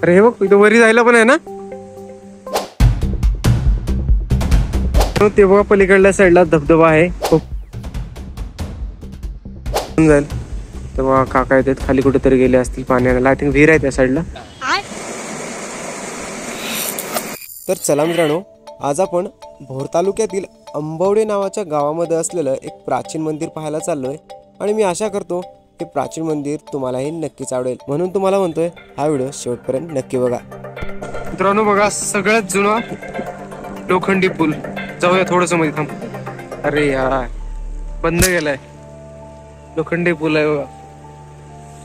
अरे हे बघ इथं वरी जायला पण आहे ना. ते बघा पलीकडल्या साईडला धबधबा आहे खूप जाईल. तेव्हा काका येतात खाली कुठेतरी गेले असतील पाण्याला. आय थिंक विहीर आहे त्या साईडला. तर चला मित्रांनो, आज आपण भोर तालुक्यातील अंबवडे नावाच्या गावामध्ये असलेलं एक प्राचीन मंदिर पाहायला चाललोय. आणि मी आशा करतो हे प्राचीन मंदिर तुम्हालाही नक्कीच आवडेल, म्हणून तुम्हाला म्हणतोय हा व्हिडिओ शेवटपर्यंत नक्की बघा. मित्रांनो बघा, सगळ्यात जुना लोखंडी पूल. जाऊया थोडस मध्ये थांब. अरे यार बंद गेलाय. लोखंडी पूल आहे बघा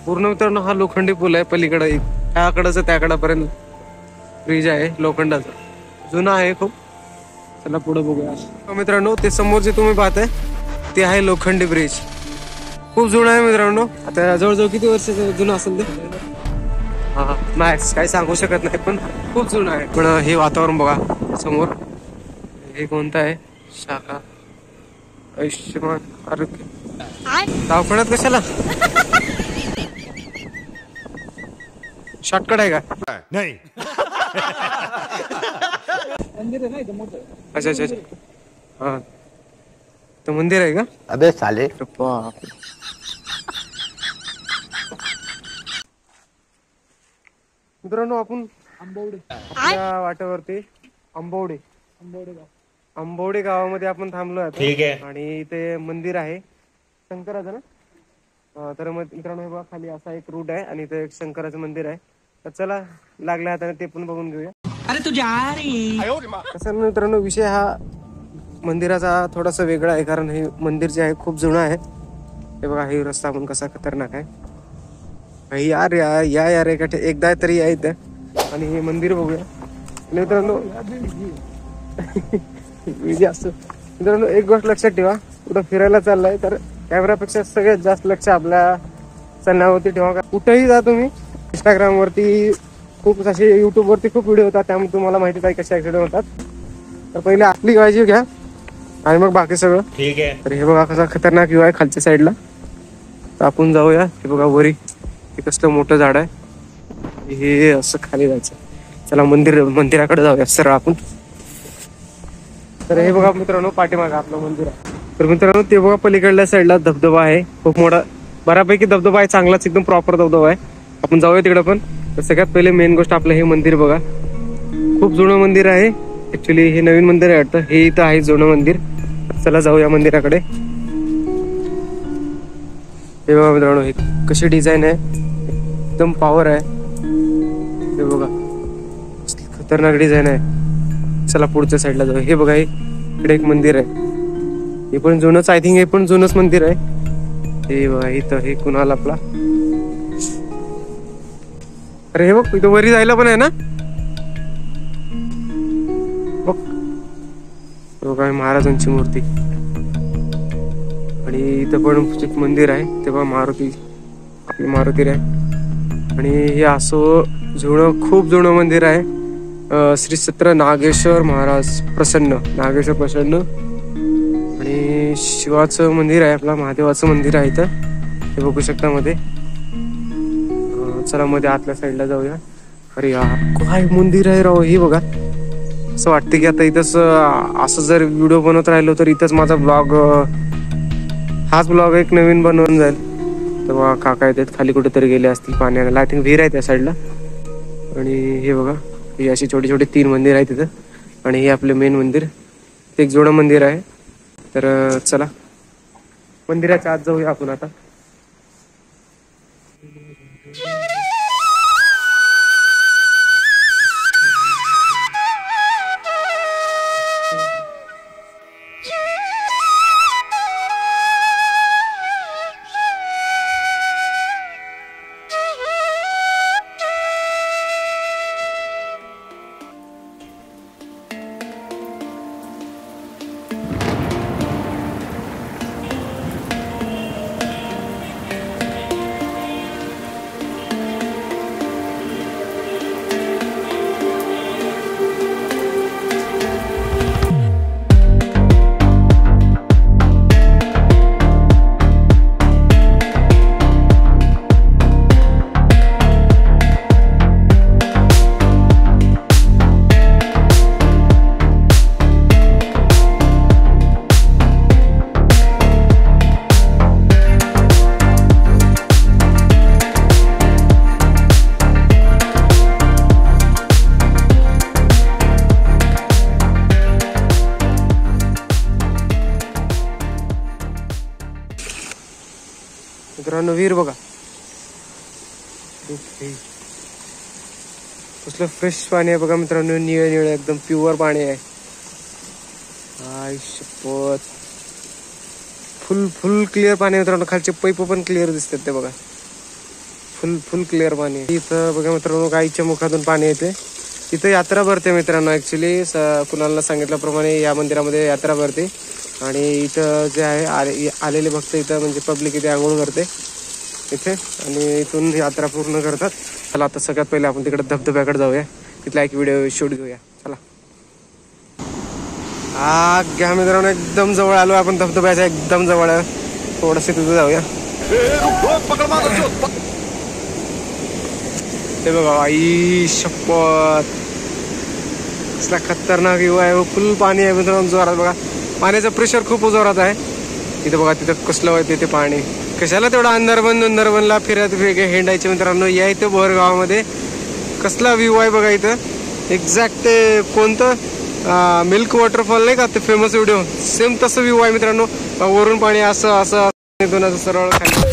पूर्ण. मित्रांनो हा लोखंडी पूल आहे. पलीकडे त्याकडच त्याकडापर्यंत ब्रिज आहे लोखंडाचा. जुना आहे खूप. चला पुढे बघूया. मित्रांनो ते समोर जे तुम्ही पाहताय ते आहे लोखंडी ब्रिज. खूप जुना आहे मित्रांनो. आता जवळजवळ किती वर्ष जुना असेल ते मॅक्स काही सांगू शकत नाही, पण खूप जुना आहे. पण हे वातावरण बघा समोर. हे कोणतं आहे? शाखा आयुष्यमान आरोग्य. दवाखान्यात कशाला? शॉर्टकट आहे का? नाही. अच्छा अच्छा हा तर मंदिर आहे का? अबे साले. मित्रांनो आपण आपल्या वाटेवरती अंबवडे गावामध्ये आपण थांबलो आहे. ठीक आहे. आणि इथे मंदिर आहे शंकराचं ना. तर मित्रांनो हे बघा खाली असा एक रूट आहे आणि इथे एक शंकराचं मंदिर आहे. तर चला लागल्या हाताने ते पण बघून घेऊया. अरे तुझ्या कसं मित्रांनो विषय हा मंदिराचा थोडासा वेगळा आहे, कारण हे मंदिर जे आहे खूप जुनं आहे. हे बघा हे रस्ता पण कसा खतरनाक आहे यार. यार एकदा तरी या इथं आणि हे मंदिर बघूया. मित्रांनो मित्रांनो एक गोष्ट लक्षात ठेवा, कुठं फिरायला चाललाय तर कॅमेरापेक्षा सगळ्यात जास्त लक्ष आपल्या चलण्यावरती ठेवा. कुठेही जा तुम्ही. इंस्टाग्राम वरती खूप असे, युट्यूब वरती खूप व्हिडिओ होतात, त्यामुळे तुम्हाला माहिती आहे कसे ऍक्सिडेंट होतात. तर पहिले आपली काळजी घ्या आणि मग बाकी सगळं ठीक आहे. तर हे बघा कसा खतरनाक व्ह्यू आहे खालच्या साईडला. तर आपण जाऊया. हे बघा वरी हे कसलं मोठं झाड आहे. हे असं खाली जायचं. चला मंदिराकडे जाऊया सरळ आपण. तर हे बघा मित्रांनो पाठीमागं आपलं मंदिर आहे. तर मित्रांनो ते बघा पलीकडल्या साईडला धबधबा आहे खूप मोठा. बऱ्यापैकी धबधबा आहे, चांगलाच एकदम प्रॉपर धबधबा आहे. आपण जाऊया तिकडे पण. तर सगळ्यात पहिले मेन गोष्ट आपलं हे मंदिर बघा. खूप जुनं मंदिर आहे. ऍक्च्युली हे नवीन मंदिर आहे वाटतं. हे इथं आहे जुनं मंदिर. चला जाऊया मंदिराकडे. हे बघा मित्रांनो हे कशी डिझाईन आहे, एकदम पॉवर आहे. हे बघा खतरनाक डिझाईन आहे. चला पुढच्या साईडला जाऊ. हे बघा इकडे एक मंदिर आहे. हे पण जुनंच, आय थिंक हे पण जुनंच मंदिर आहे. हे बघा इथं हे कुणाल आपला. अरे हे बघ इथं वरी जायला पण आहे ना. बघ महाराजांची मूर्ती. आणि इथं पण एक मंदिर आहे. ते बघा मारुती, आपली मारुती आहे. आणि हे असं खूप जुनं मंदिर आहे. श्री सत्र नागेश्वर महाराज प्रसन्न, नागेश्वर प्रसन्न. आणि शिवाचं मंदिर आहे, आपला महादेवाचं मंदिर आहे इथं. हे बघू शकता मध्ये. चला मध्ये आतल्या साईडला जाऊया. अरे यार काय मंदिर आहे राव. हे बघा असं वाटतं की आता इथंच असं जर व्हिडिओ बनवत राहिलो तर इथंच माझा ब्लॉग, हाच ब्लॉग एक नवीन बनवून जाईल. तेव्हा काका येतात खाली कुठेतरी गेले असतील पाण्याला. आय थिंक विहीर आहे त्या साईडला. आणि हे बघा ही अशी छोटी छोटी 3 मंदिर आहेत तिथं. आणि हे आपले मेन मंदिर, ते एक जुनं मंदिर आहे. तर चला मंदिराच्या आत जाऊया आपण आता. मित्रांनो विहीर बघा, कसलं फ्रेश पाणी आहे बघा मित्रांनो, निळे निळे एकदम प्युअर पाणी आहे. आय शपथ, फुल फुल क्लिअर पाणी आहे मित्रांनो. खालचे पैप पण क्लिअर दिसतात ते बघा, फुल फुल क्लिअर पाणी. इथं बघा मित्रांनो गाईच्या मुखातून पाणी येते. इथं यात्रा भरते मित्रांनो. ऍक्च्युली कुणाला सांगितल्याप्रमाणे या मंदिरामध्ये यात्रा भरते आणि इथं जे आहे आलेले भक्त इथं म्हणजे पब्लिक इथे आंघोळ करते इथे आणि इथून यात्रा पूर्ण करतात. चला आता सगळ्यात पहिले आपण तिकडे धबधब्याकडे जाऊया, तिथला एक व्हिडिओ शूट घेऊया. चला घ्या मित्रांनो, एकदम जवळ आलो आपण धबधब्याच्या एकदम जवळ आहे. थोडस तिथं जाऊया. ते बघा, आई शपथ, कसला खतरनाक व्ह्यू आहे. फुल पाणी आहे मित्रांनो, जोरात बघा. पाण्याचं प्रेशर खूप जोरात आहे. तिथं बघा, तिथं कसलं वाटते ते पाणी. कशाला तेवढा अंदरबनला फिरत वेगळे हेंडायचे मित्रांनो. या इथं भोर गावामध्ये कसला व्ह्यू आहे बघा. इथं एक्झॅक्ट ते कोणतं मिल्क वॉटरफॉल नाही का, ते फेमस व्हिडिओ, सेम तसं व्ह्यू आहे मित्रांनो. वरून पाणी असं असं इथून असं सरळ खाली.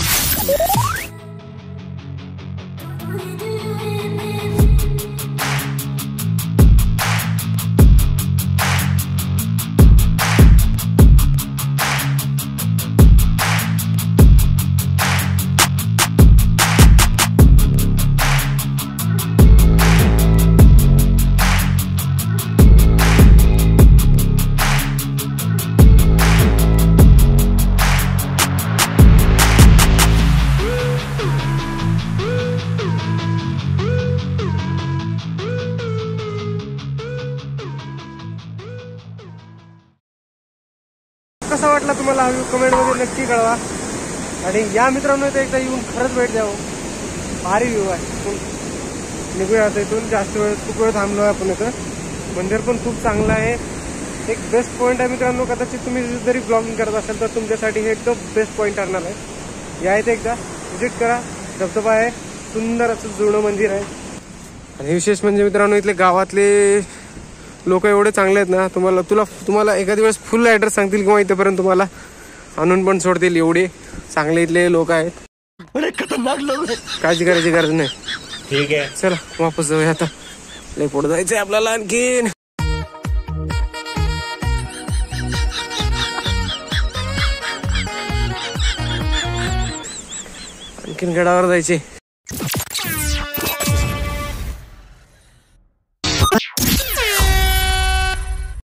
कसा वाटला तुम्हाला हा व्ह्यू कमेंट मध्ये नक्की कळवा. आणि या मित्रांनो इथे एकदा येऊन खरंच भेट द्यावं. भारी व्ह्यू आहे. निघूया आता इथून. जास्त वेळ खूप वेळ थांबलो आहे आपण इथं. मंदिर पण खूप चांगलं आहे. एक बेस्ट पॉईंट आहे मित्रांनो. कदाचित तुम्ही जरी ब्लॉगिंग करत असाल तर तुमच्यासाठी हे एकदम बेस्ट पॉईंट ठरणार आहे. या इथे एकदा व्हिजिट करा. धबधबा आहे, सुंदर असं जुनं मंदिर आहे. आणि विशेष म्हणजे मित्रांनो इथले गावातले लोक एवढे चांगले आहेत ना. तुम्हाला एखादी वेळेस फुल ऍड्रेस सांगतील किंवा इथेपर्यंत तुम्हाला आणून पण सोडतील. एवढे चांगले इथले लोक आहेत. खतरनाक लोक. काळजी करायची गरज नाही. ठीक आहे, चला वापस जाऊया आता. लय पुढे जायचंय आपल्याला आणखीन. आणखीन गडावर जायचे.